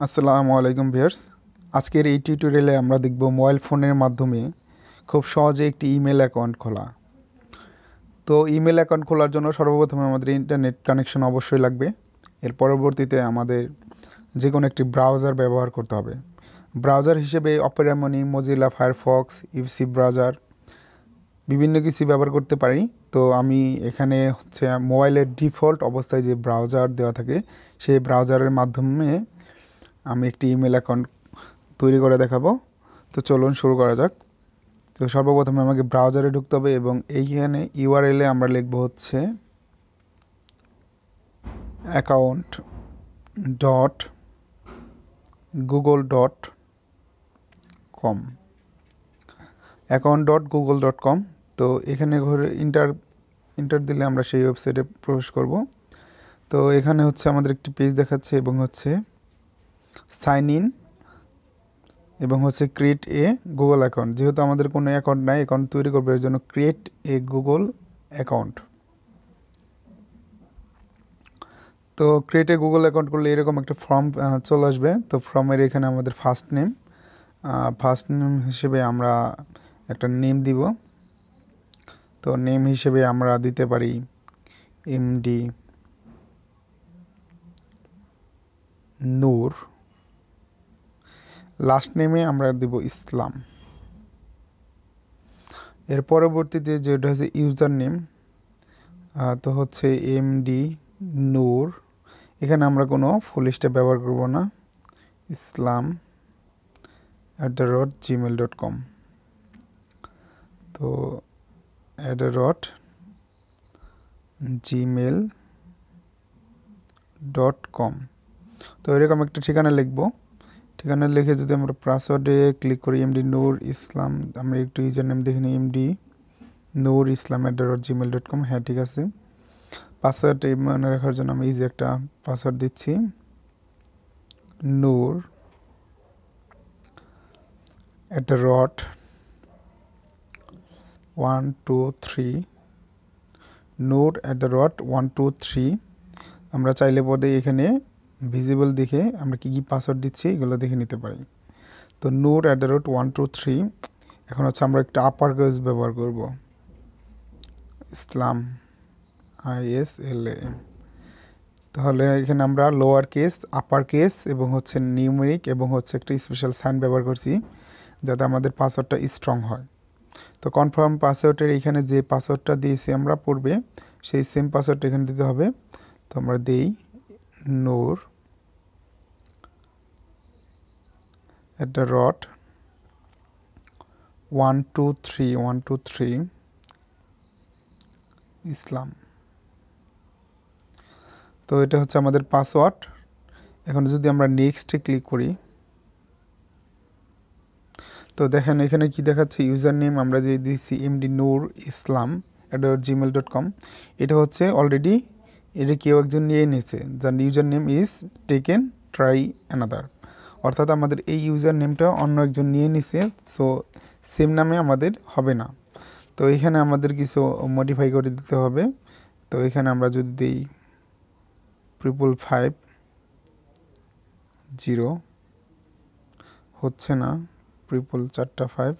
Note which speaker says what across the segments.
Speaker 1: আসসালামু আলাইকুম ভিউয়ার্স। আজকের এই টিউটোরিয়ালে আমরা দেখব মোবাইল ফোনের মাধ্যমে খুব সহজে একটি ইমেল অ্যাকাউন্ট খোলা। তো ইমেল অ্যাকাউন্ট খোলার জন্য সর্বপ্রথমে আমাদের ইন্টারনেট কানেকশন অবশ্যই লাগবে। এর পরবর্তীতে আমাদের যে কোনো একটি ব্রাউজার ব্যবহার করতে হবে। ব্রাউজার হিসেবে অপেরা মনি, মজিলা ফায়ারফক্স, ইউসি ব্রাউজার বিভিন্ন কিছু ব্যবহার করতে পারি। তো আমি এখানে হচ্ছে মোবাইলের ডিফল্ট অবস্থায় যে ব্রাউজার দেওয়া থাকে সেই ব্রাউজারের মাধ্যমে আমি একটি ইমেল অ্যাকাউন্ট তৈরি করে দেখাবো। তো চলুন শুরু করা যাক। তো সর্বপ্রথমে আমাকে ব্রাউজারে ঢুকতে হবে এবং এইখানে ইউআরএলে আমরা লিখব হচ্ছে account dot Google dot com, account dot Google dot com. তো এখানে ঘরে ইন্টার দিলে আমরা সেই ওয়েবসাইটে প্রবেশ করব। তো এখানে হচ্ছে আমাদের একটি পেজ দেখাচ্ছে এবং হচ্ছে সাইন ইন এবং হচ্ছে ক্রিয়েট এ গুগল অ্যাকাউন্ট। যেহেতু আমাদের কোনো অ্যাকাউন্ট নাই, অ্যাকাউন্ট তৈরি করবে, এর জন্য ক্রিয়েট এ গুগল অ্যাকাউন্ট। তো ক্রিয়েট এ গুগল অ্যাকাউন্ট করলে এরকম একটা ফর্ম চলে আসবে। তো ফর্মের এখানে আমাদের ফার্স্ট নেম হিসেবে আমরা একটা নেম দিব। তো নেম হিসেবে আমরা দিতে পারি এমডি নূর। লাস্ট নেমে আমরা দিব ইসলাম। এর পরবর্তীতে যেটা হচ্ছে ইউজার নেম, তো হচ্ছে এমডি নূর। এখানে আমরা কোনো ফুল স্টপ ব্যবহার করব না, islam@gmail.com। তো @gmail.com। তো এরকম একটা ঠিকানা লিখব। ঠিকানা লিখে যদি আমরা পাসওয়ার্ডে ক্লিক করি এমডি নূর ইসলাম, আমরা একটু ইউজার নেম দেখে নিই এমডি নূর ইসলাম @gmail.com। হ্যাঁ, ঠিক আছে। পাসওয়ার্ড মনে রাখার জন্য আমি ইজি একটা পাসওয়ার্ড দিচ্ছি, নূর @123 নূর @123। আমরা চাইলে পদে এখানে ভিজিবল দেখে আমরা কী পাসওয়ার্ড দিচ্ছি এগুলো দেখে নিতে পারি। তো নূর @123। এখন হচ্ছে আমরা একটা আপার কেস ব্যবহার করব, ইসলাম ISLAM। তাহলে এখানে আমরা লোয়ার কেস, আপার কেস এবং হচ্ছে নিউমেরিক এবং হচ্ছে একটা স্পেশাল সাইন ব্যবহার করছি যাতে আমাদের পাসওয়ার্ডটা স্ট্রং হয়। তো কনফার্ম পাসওয়ার্ডের এখানে যে পাসওয়ার্ডটা দিয়েছি আমরা পূর্বে, সেই সেম পাসওয়ার্ডটা এখানে দিতে হবে। তো আমরা দিই নূর @123 ইসলাম। তো এটা হচ্ছে আমাদের পাসওয়ার্ড। এখন যদি আমরা নেক্সটে ক্লিক করি, তো দেখেন এখানে কি দেখাচ্ছে, ইউজার নেম আমরা যে দিয়েছি এমডি নূর ইসলাম @gmail.com। এটা হচ্ছে অলরেডি এটা কেউ একজন নিয়ে নিয়েছে, যার user name is taken try another. অর্থাৎ আমাদের এই ইউজার নেমটা অন্য একজন নিয়ে নিছে, সো সেম নামে আমাদের হবে না। তো এখানে আমাদের কিছু মডিফাই করে দিতে হবে। তো এখানে আমরা যদি দিই 555 হচ্ছে না, 455,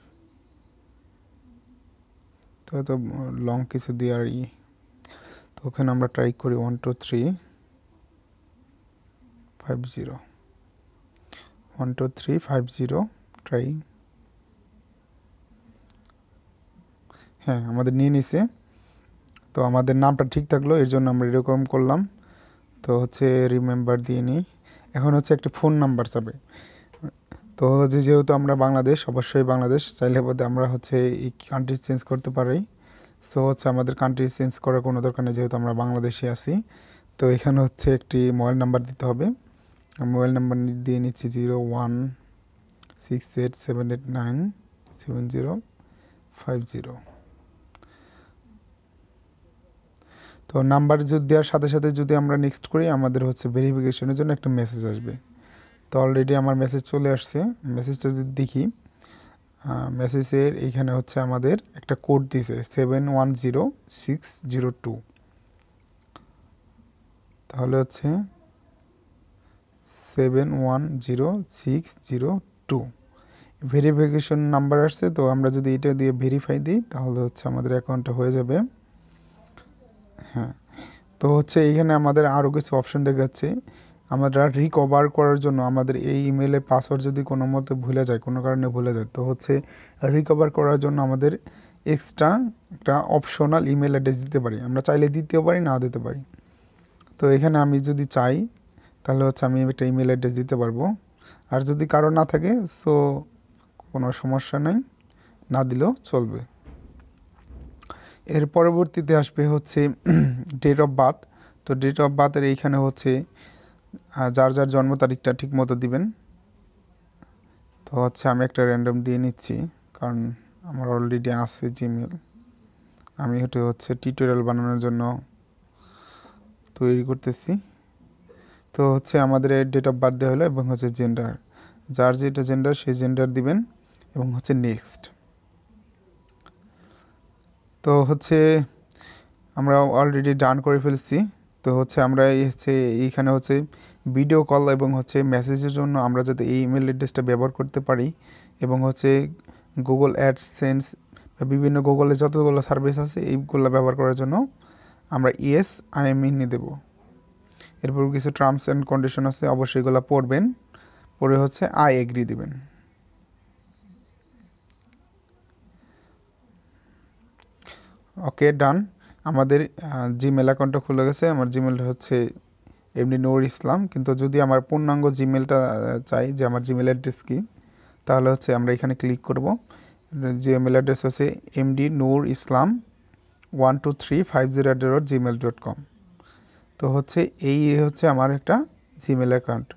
Speaker 1: তো লং কিছু দিয়ে আর তো ওখানে আমরা ট্রাই করি 12350 ট্রাই। হ্যাঁ, আমাদের নিয়ে নিছে। তো আমাদের নামটা ঠিক থাকলো, এর জন্য আমরা এরকম করলাম। তো হচ্ছে রিমেম্বার দিয়ে নিই। এখন হচ্ছে একটা ফোন নাম্বার চাবে। তো যেহেতু আমরা বাংলাদেশ, অবশ্যই বাংলাদেশ, চাইলে বোধহয় আমরা হচ্ছে এই কান্ট্রি চেঞ্জ করতে পারি। সো হচ্ছে আমাদের কান্ট্রি চেঞ্জ করার কোনো দরকার নেই, যেহেতু আমরা বাংলাদেশে আছি। তো এখানে হচ্ছে একটি মোবাইল নাম্বার দিতে হবে। মোবাইল নাম্বার দিয়ে নিচ্ছি 016878970750। তো নাম্বার যদি দেওয়ার সাথে সাথে যদি আমরা নেক্সট করি, আমাদের হচ্ছে ভেরিফিকেশনের জন্য একটা মেসেজ আসবে। তো অলরেডি আমার মেসেজ চলে আসছে। মেসেজটা যদি দেখি, মেসেজের এইখানে হচ্ছে আমাদের একটা কোড দিয়েছে 710602। তাহলে হচ্ছে 710602 ভেরিফিকেশন নাম্বার আসছে। তো আমরা যদি এটা দিয়ে ভেরিফাই দিই তাহলে হচ্ছে আমাদের অ্যাকাউন্টটা হয়ে যাবে। হ্যাঁ, তো হচ্ছে এইখানে আমাদের আরও কিছু অপশন দেখাচ্ছে। আমরা রিকভার করার জন্য আমাদের এই ইমেলের পাসওয়ার্ড যদি কোনো মতে ভুলে যায়, কোনো কারণে ভুলে যায়, তো হচ্ছে রিকভার করার জন্য আমাদের এক্সট্রা একটা অপশনাল ইমেল অ্যাড্রেস দিতে পারি। আমরা চাইলে দিতেও পারি, নাও দিতে পারি। তো এখানে আমি যদি চাই তাহলে হচ্ছে আমি একটা ইমেল অ্যাড্রেস দিতে পারবো। আর যদি কারো না থাকে সো কোনো সমস্যা নেই, না দিলেও চলবে। এর পরবর্তীতে আসবে হচ্ছে ডেট অফ বার্থ। তো ডেট অফ বার্থের এইখানে হচ্ছে যার যার জন্ম তারিখটা ঠিক মতো দিবেন। তো হচ্ছে আমি একটা র্যান্ডম দিয়ে নিচ্ছি, কারণ আমার অলরেডি আছে জিমেল। আমি হচ্ছে টিউটোরিয়াল বানানোর জন্য তৈরি করতেছি। তো হচ্ছে আমাদের ডেট অফ বার্থ দেওয়া হলো এবং হচ্ছে জেন্ডার, যার যেটা জেন্ডার সেই জেন্ডার দিবেন এবং হচ্ছে নেক্সট। তো হচ্ছে আমরা অলরেডি ডান করে ফেলছি। তো হচ্ছে আমরা এইখানে হচ্ছে ভিডিও কল এবং হচ্ছে মেসেজের জন্য আমরা যাতে এই ইমেল অ্যাড্রেসটা ব্যবহার করতে পারি এবং হচ্ছে গুগল অ্যাডসেন্স বা বিভিন্ন গুগলে যতগুলো সার্ভিস আছে এইগুলো ব্যবহার করার জন্য আমরা ইয়েস আই এম ইন দেবো। এরপর কিছু টার্মস অ্যান্ড কন্ডিশন আছে, অবশ্যই এগুলো পড়বেন, পড়ে হচ্ছে আই এগ্রি দিবেন। ওকে, ডান। আমাদের জিমেল অ্যাকাউন্টটা খুলে গেছে। আমার জিমেলটা হচ্ছে এমনি নূর ইসলাম, কিন্তু যদি আমার পূর্ণাঙ্গ জিমেলটা চাই যে আমার জিমেল অ্যাড্রেস কী, তাহলে হচ্ছে আমরা এখানে ক্লিক করব। জিমেল অ্যাড্রেস হচ্ছে md নূর ইসলাম 12350@gmail.com। তো হচ্ছে এই হচ্ছে আমার একটা জিমেল অ্যাকাউন্ট,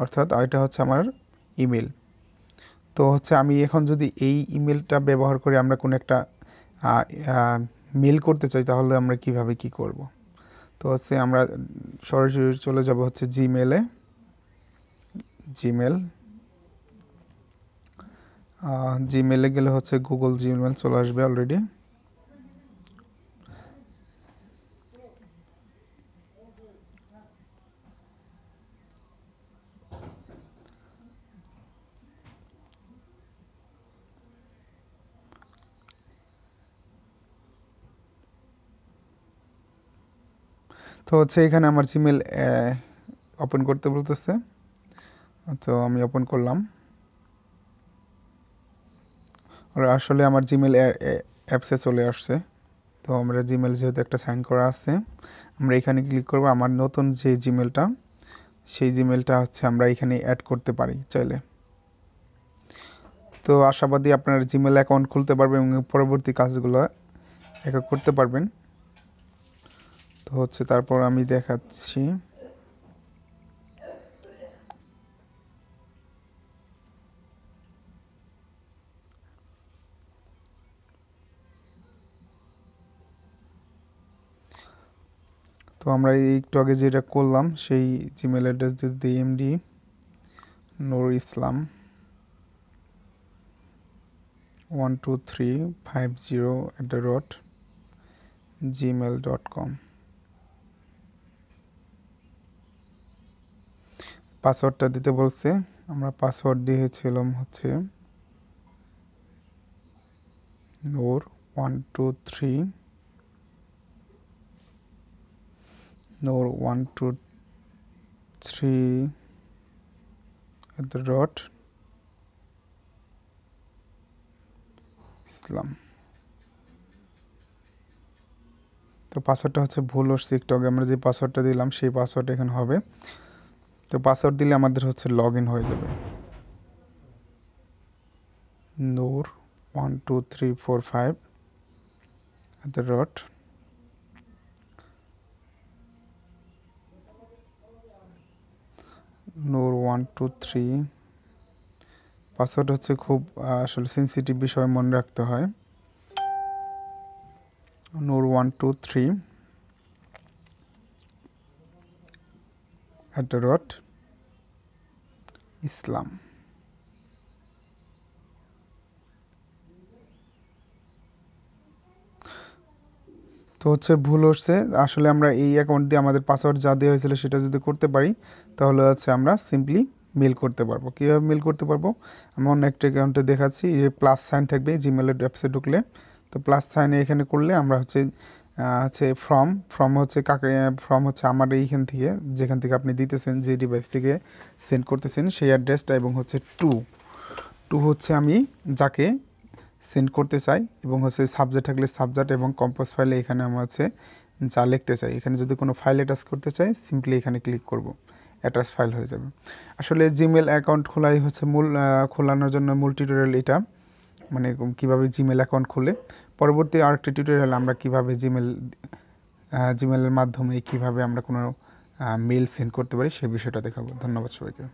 Speaker 1: অর্থাৎ এটা হচ্ছে আমার ইমেল। তো হচ্ছে আমি এখন যদি এই ইমেলটা ব্যবহার করে আমরা কোনো একটা মেল করতে চাই, তাহলে আমরা কিভাবে কি করব। তো হচ্ছে আমরা সরাসরি চলে যাব হচ্ছে জিমেলে। জিমেলে গেলে হচ্ছে গুগল জিমেল চলে আসবে অলরেডি। তো হচ্ছে এখানে আমার জিমেল ওপেন করতে বলতেছে, তো আমি ওপেন করলাম। আর আসলে আমার জিমেল অ্যাপসে চলে আসছে। তো আমরা জিমেল যেহেতু একটা সাইন করা আছে, আমরা এখানে ক্লিক করব। আমার নতুন যে জিমেলটা, সেই জিমেলটা হচ্ছে আমরা এখানে অ্যাড করতে পারি চাইলে। তো আশাবাদী আপনার জিমেল অ্যাকাউন্ট খুলতে পারবেন এবং পরবর্তী কাজগুলো করতে পারবেন। তো হচ্ছে তারপর আমি দেখাচ্ছি। তো আমরা একটু আগে যেটা করলাম সেই জিমেল অ্যাড্রেস যদি এমডি নূর ইসলাম 12350@gmail.com পাসওয়ার্ডটা দিতে বলছে। আমরা পাসওয়ার্ড দিয়েছিলাম হচ্ছে নূর 123 ইসলাম। তো পাসওয়ার্ডটা হচ্ছে ভুল আসছে একটু আগে। আমরা যে পাসওয়ার্ডটা দিলাম সেই পাসওয়ার্ড এখানে হবে। তো পাসওয়ার্ড দিলে আমাদের হচ্ছে লগ ইন হয়ে যাবে। নূর 12345 নূর 123। পাসওয়ার্ড হচ্ছে খুব আসলে সেন্সিটিভ বিষয়, মনে রাখতে হয়। নূর 123 ইসলাম। তো হচ্ছে ভুল হচ্ছে, আসলে আমরা এই অ্যাকাউন্ট দিয়ে আমাদের পাসওয়ার্ড যা দেওয়া হয়েছিল সেটা যদি করতে পারি তাহলে হচ্ছে আমরা সিম্পলি মেল করতে পারবো। কীভাবে মেল করতে পারবো, আমি অন্য একটা অ্যাকাউন্টে দেখাচ্ছি। এই প্লাস সাইন থাকবে জিমেলের অ্যাপসে ঢুকলে, তো প্লাস সাইনে এখানে করলে আমরা হচ্ছে ফ্রম হচ্ছে কাকে, ফ্রম হচ্ছে আমার এইখান থেকে যেখান থেকে আপনি দিতেছেন, যে ডিভাইস থেকে সেন্ড করতেছেন সেই অ্যাড্রেসটা, এবং হচ্ছে টু হচ্ছে আমি যাকে সেন্ড করতে চাই, এবং হচ্ছে সাবজেক্ট থাকলে সাবজেক্ট, এবং কম্পোজ ফাইলে এখানে আমরা হচ্ছে যা লিখতে চাই, এখানে যদি কোনো ফাইল অ্যাটাচ করতে চাই সিম্পলি এখানে ক্লিক করব, অ্যাটাচ ফাইল হয়ে যাবে। আসলে জিমেল অ্যাকাউন্ট খোলাই হচ্ছে খোলানোর জন্য মূল টিউটোরিয়াল এটা, মানে কীভাবে জিমেল অ্যাকাউন্ট খুলে। পরবর্তী আরেকটি টিউটোরিয়াল আমরা কীভাবে জিমেলের মাধ্যমে কীভাবে আমরা কোনো মেল সেন্ড করতে পারি সেই বিষয়টা দেখাবো। ধন্যবাদ সবাইকে।